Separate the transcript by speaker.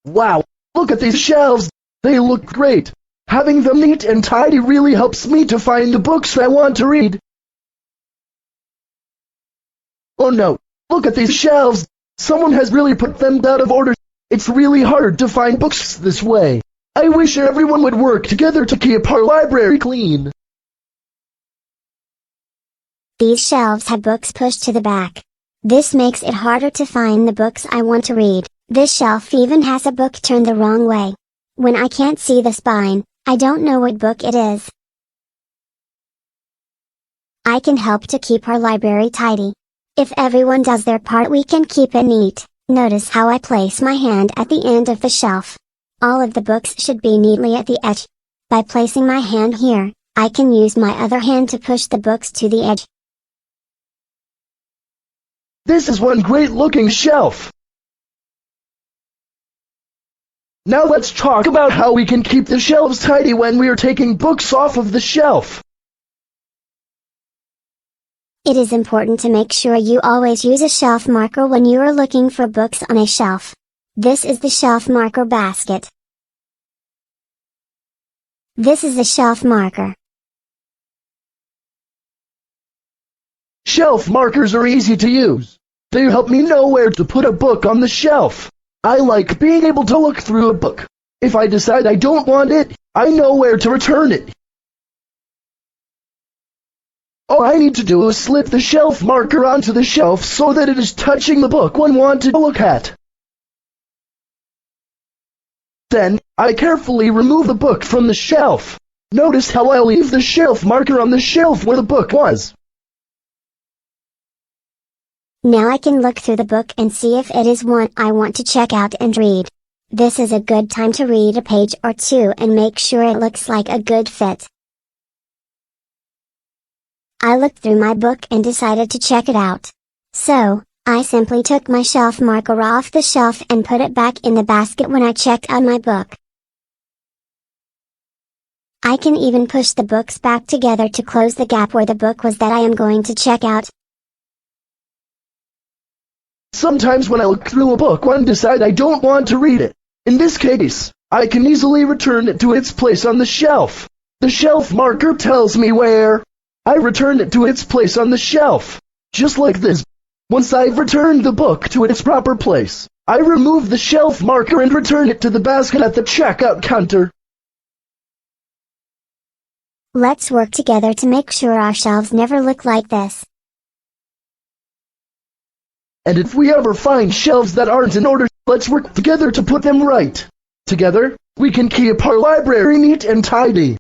Speaker 1: Wow, look at these shelves. They look great. Having them neat and tidy really helps me to find the books I want to read. Oh no, look at these shelves. Someone has really put them out of order. It's really hard to find books this way. I wish everyone would work together to keep our library clean.
Speaker 2: These shelves have books pushed to the back. This makes it harder to find the books I want to read. This shelf even has a book turned the wrong way. When I can't see the spine, I don't know what book it is. I can help to keep our library tidy. If everyone does their part, we can keep it neat. Notice how I place my hand at the end of the shelf. All of the books should be neatly at the edge. By placing my hand here, I can use my other hand to push the books to the edge.
Speaker 1: This is one great looking shelf. Now let's talk about how we can keep the shelves tidy when we are taking books off of the shelf.
Speaker 2: It is important to make sure you always use a shelf marker when you are looking for books on a shelf. This is the shelf marker basket. This is a shelf marker.
Speaker 1: Shelf markers are easy to use. They help me know where to put a book on the shelf. I like being able to look through a book. If I decide I don't want it, I know where to return it. All I need to do is slip the shelf marker onto the shelf so that it is touching the book one wanted to look at. Then, I carefully remove the book from the shelf. Notice how I leave the shelf marker on the shelf where the book was.
Speaker 2: Now I can look through the book and see if it is one I want to check out and read. This is a good time to read a page or two and make sure it looks like a good fit. I looked through my book and decided to check it out. So, I simply took my shelf marker off the shelf and put it back in the basket when I checked out my book. I can even push the books back together to close the gap where the book was that I am going to check out.
Speaker 1: Sometimes when I look through a book and decide I don't want to read it. In this case, I can easily return it to its place on the shelf. The shelf marker tells me where. I return it to its place on the shelf. Just like this. Once I've returned the book to its proper place, I remove the shelf marker and return it to the basket at the checkout counter.
Speaker 2: Let's work together to make sure our shelves never look like this.
Speaker 1: And if we ever find shelves that aren't in order, let's work together to put them right. Together, we can keep our library neat and tidy.